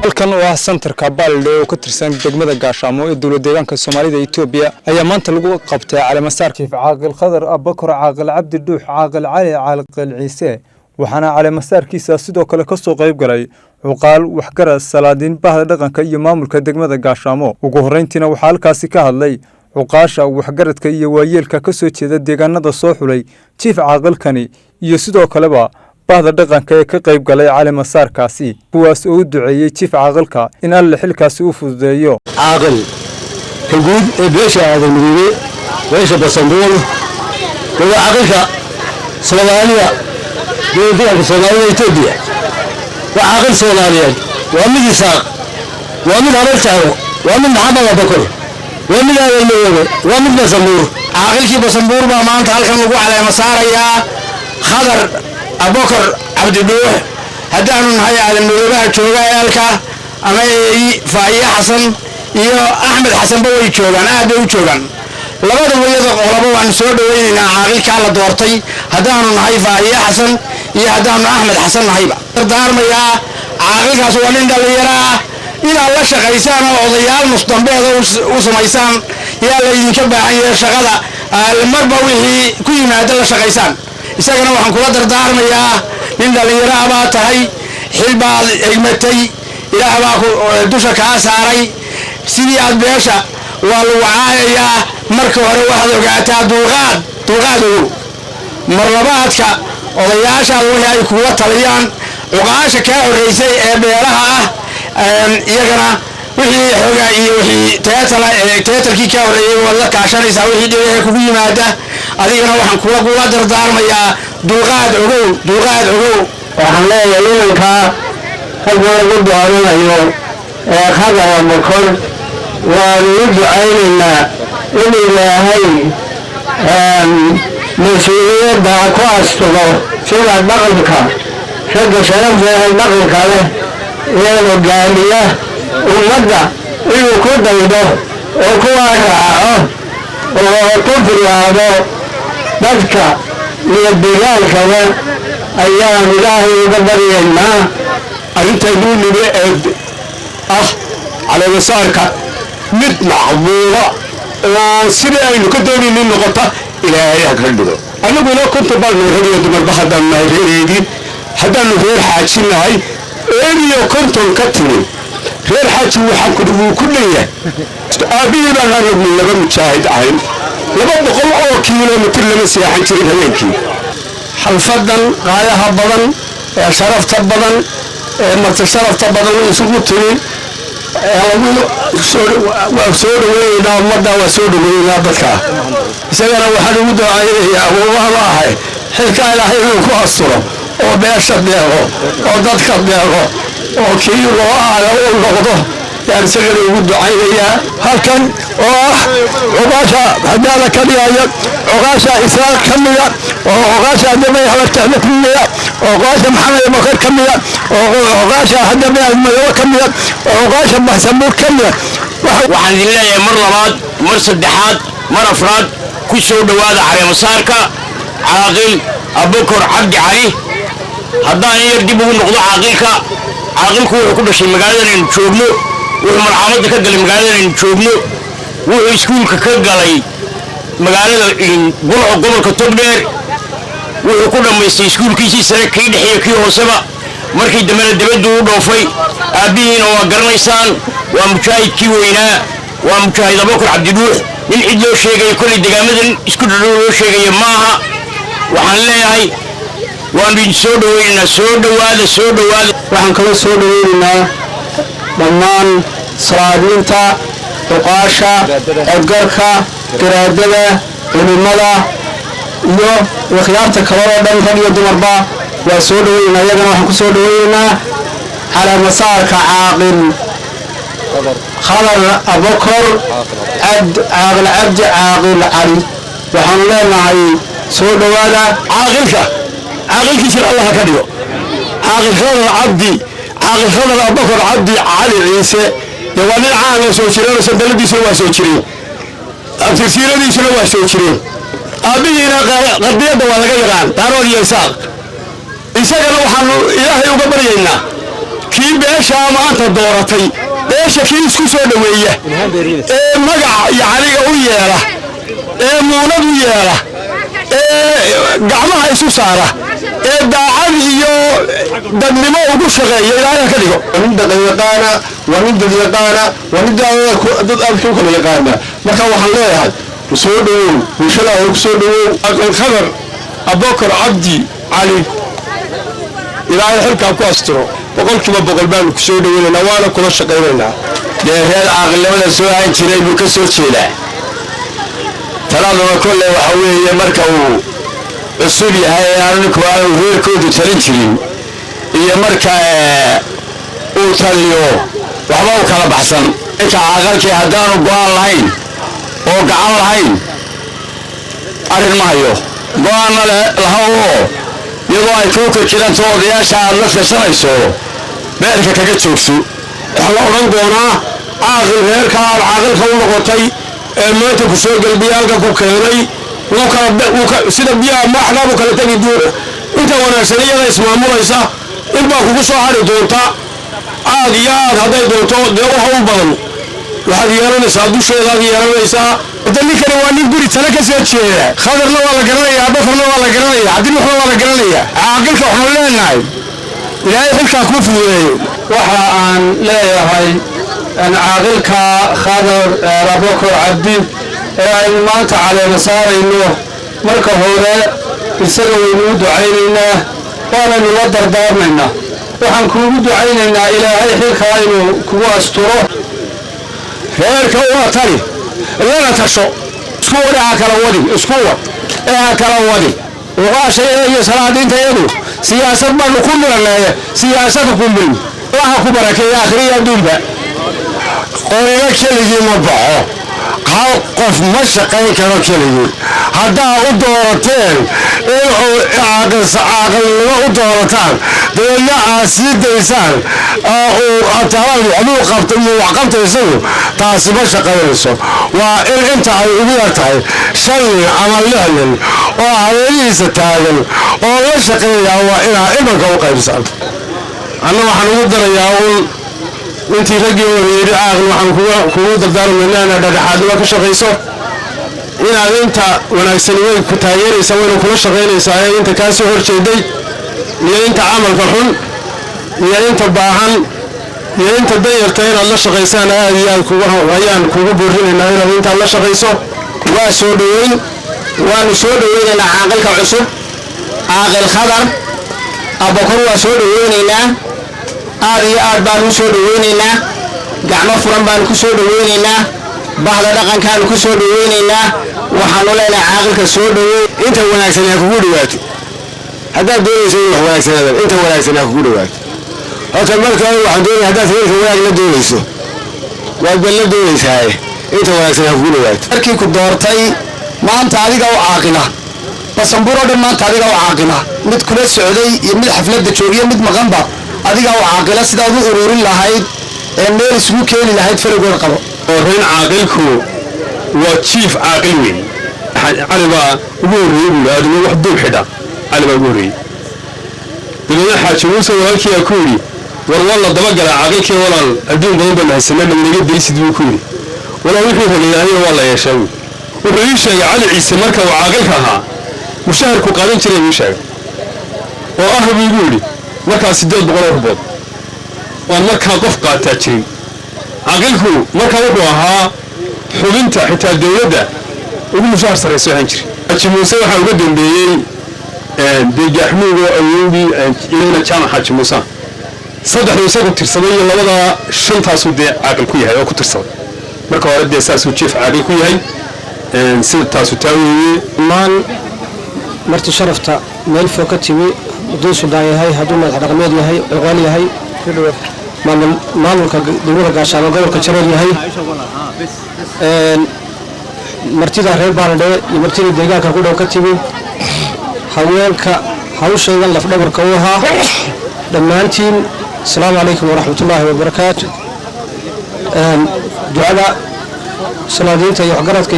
halkan oo ah santarka Baalde oo ka tirsan degmada Gaashaamo ee dawladda deegaanka Soomaalida Itoobiya ayaa maanta lagu qabtay caleemasaarka Caaqil Khadar Abakar Caaqil Cabdi Dhuux Caaqil Cali Caaqil Ciise waxaana caleemasaarkiisa sidoo kale ka soo qayb galay cuqaal waxgarad salaadiin bahda dhaqanka iyo maamulka degmada Gaashaamo ugu horeyntiina waxa halkaasi ka hadlay cuqaasha waxgaradka iyo waayeelka ka soo jeeda deegaanada soo xulay chief caaqilkani iyo sidoo kaleba bahda dhaqanka ee ka qayb galay caleemasaarkaasi kuwaas oo u duceeyay chief caaqilka in alle xilkaasi u fududeeyo caaqil guud ee beesha aadamiyay beesha basanbuur caaqilka Soomaaliya deegaanka Soomaalida Itoobiya caaqil Soomaaliyeed waa mid isaaq waa mid habartaago waa mid maxamed Abakar waa mid aadamiyay waa mid basanbuur caaqilkii basanbuur baa maanta halkan lagu caleemasaarayaa Khadar Abakar Cabdi Dhuux haddaanu nahay aadamiyadaha jooga eelka ama Faa'iye Xasan iyo Axmed Xasan way joogan aad u joogan labada wayada qolaba waan soo dhaweynaynaa caaqilka la doortay haddaanu nahay Faa'iye Xasan iyo haddaanu Axmed Xasan nahayba dardaarmaya caaqilkaas waa nin dhalinyaro ah ila la shaqeysaan oo odayaal mustambeed u sameeysan yaa la idinka baahan yahay shaqada marba wixii ku yimaada la shaqeysaan isagana waxaan kula dardaarmayaa nin dhalinyaro ah tahay xilbaad egmatay ilaahay baa dusha ka saaray sidii aad beesha waa lagu caayayaa marka hore waxaad ogaataa dulqaad marlabaadka odayaasha waxay kuwa taliyaan cuqaasha ka horeysay ee beelaha ah iyagana wixii xoga iyo wixii teetalkii ka horeeyay wada kaashanaysa wixii dhibay kugu yimaada adigana waxaan kula dardaarmayaa dulqaad ogow waxaan leeyahay inanka halka lagu dooranayo ee Khadar Abakar waan u ducaynaynaa in Ilaahay مسؤولية كواستو سيدا بقلك شد شرف زي بقلك له يلو جامية ومدى إنه كده يدو وكوانا وكفر هذا بذكى من الدجال كذا أيام إلهي يدبر ما أنت يقول لي على مسارك مطلع ضوء وسيدا إنه كده من النقطة إلهي أكرده أنا بقول كنت بعمل هذه الدمر بحد ما يريدين حتى إنه غير حاجين هاي إني كنت مكتمل غير حاجة وحكده كلية أبي أنا من لما مشاهد عين لما بقول كيلومتر لما سياحة ترين هيك حلفدن غاية بدن شرفت بدن ما تشرفت بدن يسوق ترين وسود وينا مدة وسود وينا بكا سجنا وحده مدعي يا والله حكاية إلهي كواسره وبيش بيعه وضد كبيعه وكيلو على والله يعني سجنا مدعي يا هالكن وغاشا هذا كبيعة وغاشا إسرائيل كمية وغاشا دمي حلقت كمية وغاشا محمد بكر كمية وغاشا هدمي الملوك كمية وغاشا محسمور كمية waxaan leeyahay mar labaad mar saddexaad mar afraad ku soo dhawaada caleemasaarka caaqil Abakar Cabdi Cali haddaan yar dib ugu noqdo caaqilku wuxuu ku dhashay magaaladan joogno wuxuu marxamadda ka galay magaaladan joogno wuxuu iskuulka ka galay magaalada gobolka Togdheer wuxuu ku dhameystay iskuulkiisii sare kii dhexe kii hooseba markii dambe dibadda u dhoofay aabihiina waa garanaysaan waa mujaahidkii weynaa waa mujaahid Abakar Cabdi Dhuux in cid loo sheegay kulli deegaamadan isku loo sheegay maaha waxaan leeyahay waan idin soo dhawaada waxaan kala soo dhaweynaynaa dhammaan salaadiinta uqaasha edgarka garaadada culimada iyo wakhtiyaarta kale oo dhan rag iyo dumarba waa soo dhaweynaa iyagana waxaan ku soo dhaweynaa caleemasaarka caaqil Khadar Abakar Caaqil Cabdi Caaqil Cali waxaan leenahay soo dhawaada caaqilkiisa Allah ka dhigo caaqil Khadar Abakar Cabdi Cali Ciise waa nin caan oo soo jiray sanadadiisa waa soo jiray abtirsiiradiisuna waa soo jiray أبينا قضية ولا غيران دارون يساق إنسان وحنا إلهي وقبرينا كي بيش ما أنت دورتي بيش كي يسكسوا دوية مجا يعني وياه مولد وياه قعمها يسوسارة داعي دنما وبشغي إلهي كذا ونبدأ يقانا ونبدأ ضد أبشوك يقانا ما كان وحنا وسودو وشلا وسودو الخبر أبوكر عبدي علي إلهي حلك أكو أسترو بقول كما بقول بان كسودو ولا نوانا كل شقينا ده هذا أغلبنا سواء تري بكسر تلا ثلاثة كل وحوي مركو السوري هاي أنا كوارو غير كود ترينترين هي مركا أوتاليو وحباو كلا بحسن إنت عقلك هدانو قال لهين oo gacan lahayn arin maayo go'aana lahaw iyadoo ay ku kiraan odayaasha aad la fiirsanayso beerka kaga joogso waxa la oran doonaa aqal reerka aqalka u noqotay ee maanta ku soo galbiyaalka ku keenay sida biyaha maaxnabu kala tagi duur inta wanaagsan iyada ismaamulaysa in baa kugu soo hari doonta aad iyo aad hadday doonto dee waxa u badan waxaad yeelanaysaa dusheedaad yeelanaysaa waddankani waa nin guri tala ka soo jeeda khadarna waa la garanayaa bafarna waa la garanayaa cabdinuxna waa la garanayaa caaqilka waxaan leenahay ilaahay xilkaa kuu fududeeyo waxa aan leeyahay caaqilka khadar abubakar cabdi ee aynu maanta caleema saarayno marka hore isaga waynu u ducaynaynaa waanaynu la dardaarmaynaa waxaan kuugu ducaynaynaa ilaahay xilkaa inuu kugu asturo reerka waa tani lana tasho isku wadaha kala wadi isku wad ee kala wadi وغاشي iyo salaadiinta yadu siyaasad baan ku miranay siyaasad ku mirin waxa ku barakeeya akhriya dunba qoyla keligii ma baxo hal qof ma shaqayn karo keligii hadaa u doorateen inuu aqalnimo u doorataan deena aasidaysaan oo ataawadu amuu qabto iyo wax qabtayso taasi ma shaqaynayso waa in inta ay ugu yartahay shan ama lixdan oo haweenaysa taagan oo la shaqeeya waa inaa imanka u qaybsan anna waxaan ugu darayaa intii ragii wareeyay aqal waxaan kugu dardaarmaynaa inaad dhexaadnimo ka shaqayso inaad inta wanaagsan way ku taageeraysaa way kula shaqaynaysaa inta ka soo horjeeday iyo inta amalka xun iyo inta baahan iyo inta dayarta inaad la shaqaysaan aad iyo aad kugu boorinaynaa inaad inta la shaqayso waa soo dhaweyn waanu soo dhaweynaynaa caaqilka cusub caaqil khadar abubakar waa soo dhaweynaynaa aad iyo aad baan u soo dhaweynaynaa gacmo furan baan ku soo dhaweynaynaa bahda dhaqankaan ku soo dhaweynaynaa waxaanu leenahay caaqilka soo dhaweey inta wanaagsan ee kugu dhawaato haddaad doonayso wax wanaagsan inta wanaagsan ee kugu dhawaato halka markaa waxaan doonayaa haddaad heerka wanaag la doonayso waad bal la doonaysaa inta wanaagsan ee kugu dhawaato markii ku doortay maanta adiga u caaqila basanburo dhan maanta adiga u caaqila mid kula socday iyo mid xafladda joogiyo mid maqanba adiga u caaqila sidaad u ururin lahayd ee meel isugu keeni lahayd faragood qabo oo reyn caaqilku waa chief caaqil weyn cali baa ugu horreeyey buu aadama wax duub xidha cali baa ugu horreeyey dabeedna xaaji muuse walaalkii ku yidhi war walla dabagala caaqilkii walaal adduun badan baan haysanaa naga daysid buu ku yidhi walaal wixii hogayaayo waa la yeeshaa wuxuu ii sheegay cali ciise marka uu caaqilka ahaa mushaharku qaadan jiray uu sheegay oo ah buu igu yidhi markaa 800 rubood waan markaa qof qaataa jirin caaqilku markaa wuxuu ahaa xubinta xitaa dawladda ugu mushahar sareyso ahaan jiray xaaji muuse waxaa uga dambeeyey deegaxmuuga awowdii ilaa jaamac xaaji muuse saddexdu isagu tirsaday iyo labada shantaasuu dee caaqil ku yahay oo ku tirsaday marka hore dee saasuu jiif caaqil ku yahay sida taasu taaweeye maan marti sharafta meel fog ka timi hadduu sudaan yahay hadduu madax dhaqameed yahay cuqaan yahay maamulka degmada gaashaamo gobolka jareer yahay martida reer baaladhe iyo martida deegaanka ku dhow ka timi haweenka hawshayga lafdhabarka u ahaa dhammaantiin asalaamu calaykum waraxmatullaahi wabarakaatu ducada salaadiinta iyo waxgaradka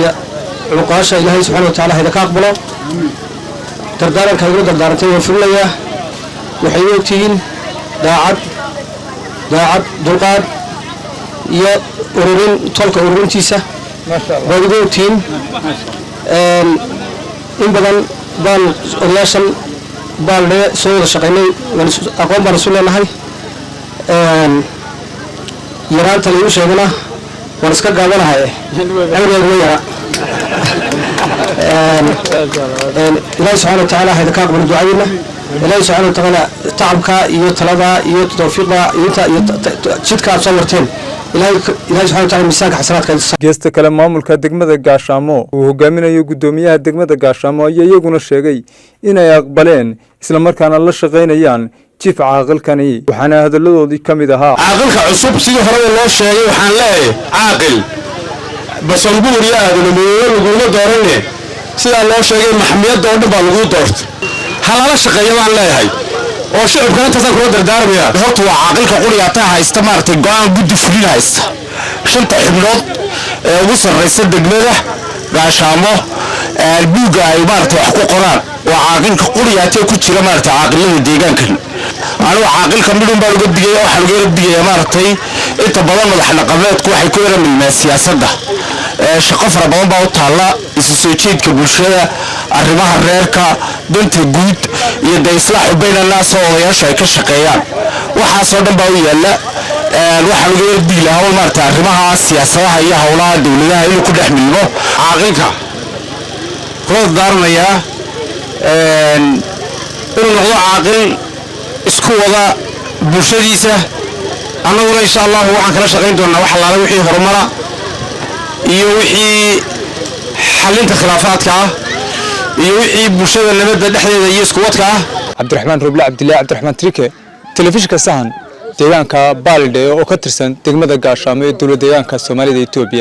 عقاشة إلهي سبحانه وتعالى هذا كاقبله دردارا كاقبله دردارتين وفرليا وحيوتين daacad dulqaad iyo ururin tolka ururintiisa waad ugu ogtihiin in badan baan odayaashan baalde soo wada shaqaynay aqoon baan isu leenahay yaraanta lagu sheegana waan iska gaabanahay cimrigeedu ma yara ilaahi subxaana watacaala hayda ka aqbalo ducadiina ilaahi subxaana watacaala tacabka iyo talada iyo tawfiiqda iyo jidka aad soo marteen ilaahi subxaana watacaala miisaanka xasanaadka geesta kale maamulka degmada gaashaamo uu hogaaminayo gudoomiyaha degmada gaashaamo ayaa iyaguna sheegay inay aqbaleen isla markaana la shaqaynayaan jiif caaqilkani waxaana hadaladoodii ka mid ahaa caaqilka cusub sidii horeba loo sheegay waxaan leeyahay caaqil basanbuur iyo aadanameeyo laguma dooranne sidaa loo sheegay maxmiyadda oo dhan baa lagu doortay halala shaqeeya baan leeyahay oo shacabkana intaasaan kula dardaarmaya horta waa caaqilka quriyaataa haysta maaragtay go-aan guddi fulin haysta 5 xubnood ee ugu sarraysa degmada gaashaamo buugga ay maaragtay wax ku qoraan waa caaqilka quriyaatee ku jira maaragtay caaqilada deegaankan anigu caaqilka midun baan uga digaya waxaan uga digayaa maaragtay inta badan madax dhaqameedku waxay ku yaramilmaan siyaasadda shaqo fara badan baa u taalla isu soo jeedka bulshada arrimaha reerka danta guud iyo islaaxu bayna naas oo odayaashu ay ka shaqeeyaan waxaasoo dhan baa u yaalla waxaan uga digi lahaa maaragtay arrimaha siyaasadaha iyo howlaha dowladaha inuu ku dhex milmo caaqilka kula daaranayaa inuu noqdo caaqil isku wada bulshadiisa annaguna insha allahu waxaan kala shaqayn doonaa wax allaala wixii horumara iyo wixii xalinta khilaafaadka ah iyo wixii bulshada nabadda dhexdeeda iyo isku wadka ah cabdiraxmaan ruble cabdilaahi cabdiraxmaan trike telefishinka sahan deegaanka baalde oo ka tirsan degmada gaashaamo ee dowladda deegaanka Soomaalida Itoobiya